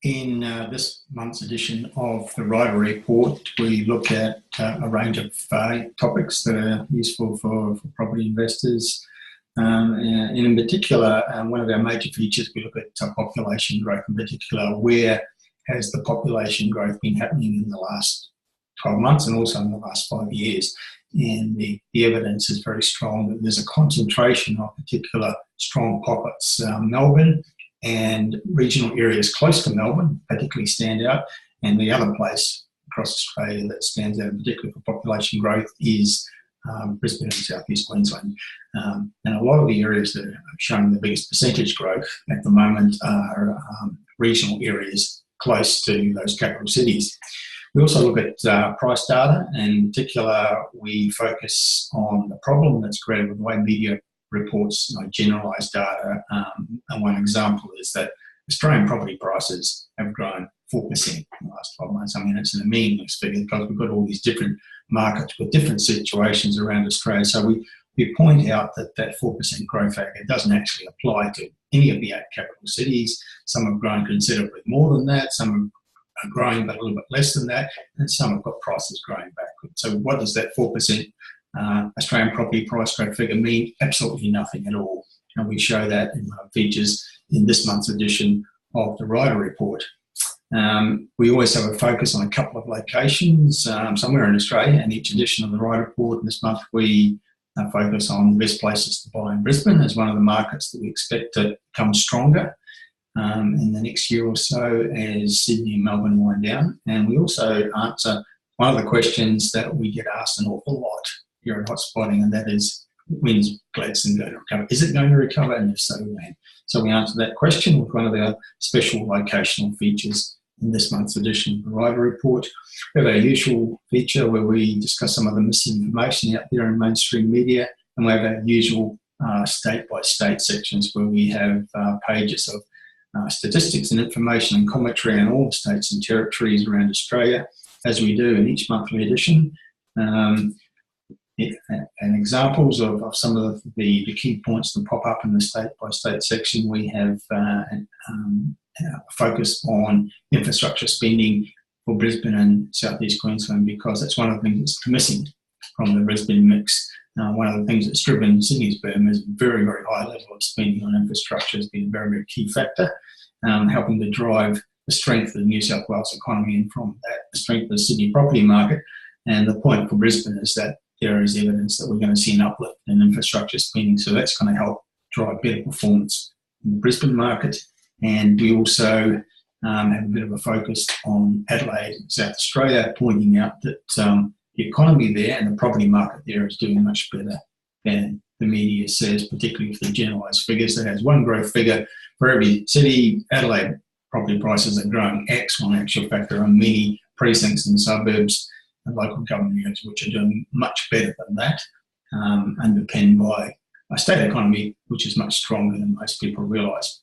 In this month's edition of the Ryder Report, we look at a range of topics that are useful for property investors. In particular, one of our major features, we look at population growth in particular. Where has the population growth been happening in the last 12 months and also in the last 5 years? And the evidence is very strong that there's a concentration of particular strong pockets. Melbourne and regional areas close to Melbourne particularly stand out, and the other place across Australia that stands out in particular for population growth is Brisbane and South-East Queensland. And a lot of the areas that are showing the biggest percentage growth at the moment are regional areas close to those capital cities. We also look at price data, and in particular we focus on the problem that's created with the way media reports generalised data. And one example is that Australian property prices have grown 4% in the last 12 months. I mean, it's a meaningless figure because we've got all these different markets with different situations around Australia. So we point out that 4% growth figure doesn't actually apply to any of the 8 capital cities. Some have grown considerably more than that, some are growing but a little bit less than that, and some have got prices growing backwards. So what does that 4% Australian property price growth figure mean? Absolutely nothing at all. And we show that in features in this month's edition of the Ryder Report. We always have a focus on a couple of locations somewhere in Australia, and each edition of the Ryder Report. And this month we focus on the best places to buy in Brisbane as one of the markets that we expect to become stronger in the next year or so as Sydney and Melbourne wind down. And we also answer one of the questions that we get asked an awful lot here at Hotspotting, and that is, when's Gladstone going to recover? Is it going to recover, and if so, when? So we answer that question with one of our special locational features in this month's edition of the Ryder Report. We have our usual feature where we discuss some of the misinformation out there in mainstream media, and we have our usual state-by-state sections where we have pages of statistics and information and commentary on all the states and territories around Australia, as we do in each monthly edition. And examples of some of the key points that pop up in the state-by-state section. We have focus on infrastructure spending for Brisbane and South-East Queensland, because that's one of the things that's missing from the Brisbane mix. One of the things that's driven Sydney's boom is a very, very high level of spending on infrastructure has been a very, very key factor, helping to drive the strength of the New South Wales economy, and from that, the strength of the Sydney property market. And the point for Brisbane is that there is evidence that we're going to see an uplift in infrastructure spending, so that's going to help drive better performance in the Brisbane market. And we also have a bit of a focus on Adelaide and South Australia, pointing out that the economy there and the property market there is doing much better than the media says, particularly for the generalised figures. That has one growth figure for every city. Adelaide property prices are growing X, one actual factor on many precincts and suburbs and local government units which are doing much better than that, underpinned by a state economy which is much stronger than most people realise.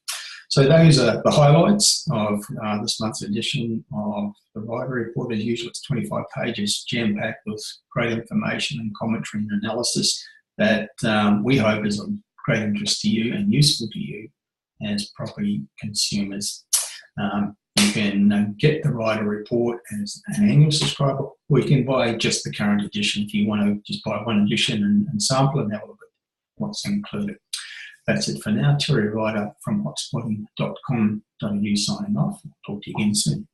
So those are the highlights of this month's edition of the Ryder Report. As usual, it's 25 pages, jam-packed with great information and commentary and analysis that we hope is of great interest to you and useful to you as property consumers. You can get the Ryder Report as an annual subscriber, or you can buy just the current edition if you want to just buy one edition and sample and have a look at what's included. That's it for now. Terry Ryder from hotspotting.com.au signing off. I'll talk to you again soon.